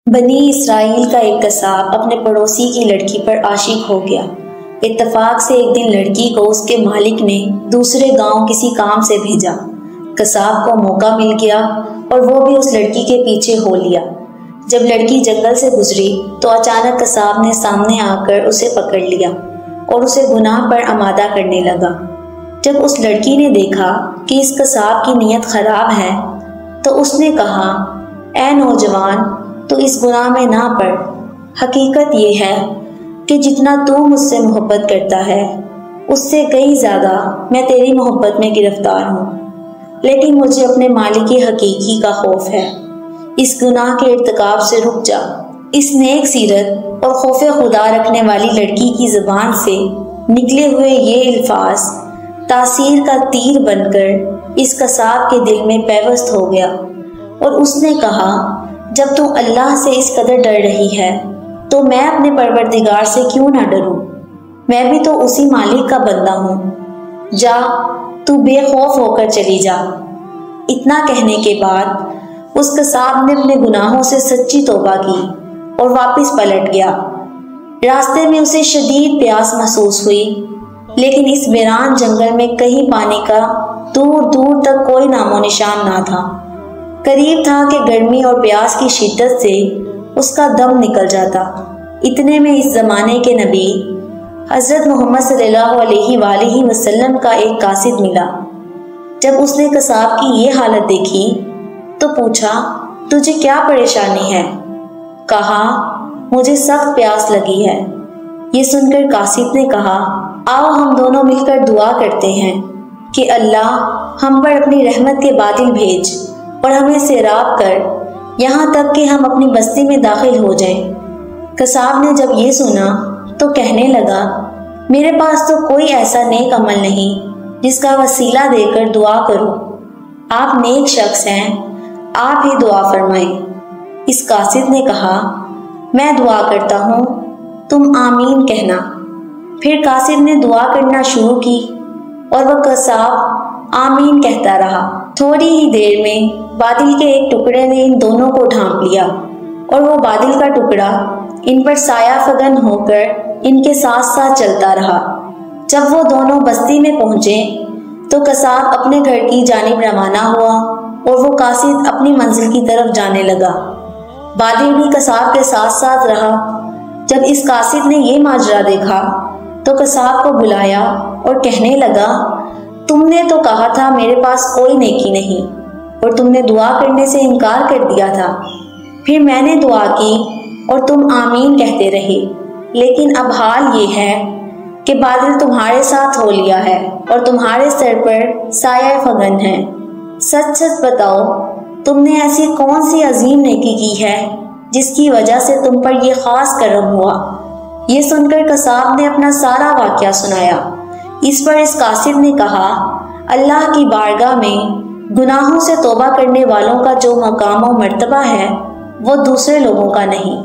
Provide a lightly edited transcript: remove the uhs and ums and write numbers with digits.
بنی اسرائیل کا ایک قصاب اپنے پڑوسی کی لڑکی پر عاشق ہو گیا۔ اتفاق سے ایک دن لڑکی کو اس کے مالک نے دوسرے گاؤں کسی کام سے بھیجا۔ قصاب کو موقع مل گیا اور وہ بھی اس لڑکی کے پیچھے ہو لیا۔ جب لڑکی جنگل سے گزری تو اچانک قصاب نے سامنے آ کر اسے پکڑ لیا اور اسے گناہ پر آمادہ کرنے لگا۔ جب اس لڑکی نے دیکھا کہ اس قصاب کی نیت خراب ہے تو اس نے کہا، اے نوجوان، تو اس گناہ میں نہ پڑ۔ حقیقت یہ ہے کہ جتنا تو مجھ سے محبت کرتا ہے اس سے کئی زیادہ میں تیری محبت میں گرفتار ہوں، لیکن مجھے اپنے مالک حقیقی کا خوف ہے۔ اس گناہ کے ارتکاب سے رک جا۔ اس نیک سیرت اور خوف خدا رکھنے والی لڑکی کی زبان سے نکلے ہوئے یہ الفاظ تاثیر کا تیر بن کر اس قصاب کے دل میں پیوست ہو گیا، اور اس نے کہا، جب تو اللہ سے اس قدر ڈر رہی ہے تو میں اپنے پروردگار سے کیوں نہ ڈروں؟ میں بھی تو اسی مالک کا بندہ ہوں۔ جا، تو بے خوف ہو کر چلی جا۔ اتنا کہنے کے بعد اس قصاب نے اپنے گناہوں سے سچی توبہ کی اور واپس پلٹ گیا۔ راستے میں اسے شدید پیاس محسوس ہوئی، لیکن اس ویران جنگل میں کہیں پانی کا دور دور تک کوئی نام و نشان نہ تھا۔ قریب تھا کہ گرمی اور پیاس کی شدت سے اس کا دم نکل جاتا۔ اتنے میں اس زمانے کے نبی حضرت محمد صلی اللہ علیہ وآلہ وسلم کا ایک قاصد ملا۔ جب اس نے قصاب کی یہ حالت دیکھی تو پوچھا، تجھے کیا پریشانی ہے؟ کہا، مجھے سخت پیاس لگی ہے۔ یہ سن کر قاصد نے کہا، آؤ ہم دونوں مل کر دعا کرتے ہیں کہ اللہ ہم پر اپنی رحمت کے بادل بھیج اور ہمیں سیراب کر یہاں تک کہ ہم اپنی بستی میں داخل ہو جائیں۔ قصاب نے جب یہ سنا تو کہنے لگا، میرے پاس تو کوئی ایسا نیک عمل نہیں جس کا وسیلہ دے کر دعا کروں۔ آپ نیک شخص ہیں، آپ ہی دعا فرمائیں۔ اس قاصد نے کہا، میں دعا کرتا ہوں، تم آمین کہنا۔ پھر قاصد نے دعا کرنا شروع کی اور وہ قصاب آمین کہتا رہا۔ تھوڑی ہی دیر میں بادل کے ایک ٹکڑے نے ان دونوں کو ڈھانپ لیا اور وہ بادل کا ٹکڑا ان پر سایہ فگن ہو کر ان کے ساتھ ساتھ چلتا رہا۔ جب وہ دونوں بستی میں پہنچے تو قصاب اپنے گھر کی جانب روانہ ہوا اور وہ قاصد اپنی منزل کی طرف جانے لگا۔ بادل بھی قصاب کے ساتھ ساتھ رہا۔ جب اس قاصد نے یہ ماجرا دیکھا تو قصاب کو بلایا اور کہنے لگا، تم نے تو کہا تھا میرے پاس کوئی نیکی نہیں، اور تم نے دعا کرنے سے انکار کر دیا تھا۔ پھر میں نے دعا کی اور تم آمین کہتے رہے، لیکن اب حال یہ ہے کہ بادل تمہارے ساتھ ہو لیا ہے اور تمہارے سر پر سایہ فگن ہے۔ سچ سچ بتاؤ، تم نے ایسی کون سی عظیم نیکی کی ہے جس کی وجہ سے تم پر یہ خاص کرم ہوا؟ یہ سن کر قصاب نے اپنا سارا واقعہ سنایا۔ اس پر اس قاصد نے کہا، اللہ کی بارگاہ میں گناہوں سے توبہ کرنے والوں کا جو مقام و مرتبہ ہے وہ دوسرے لوگوں کا نہیں۔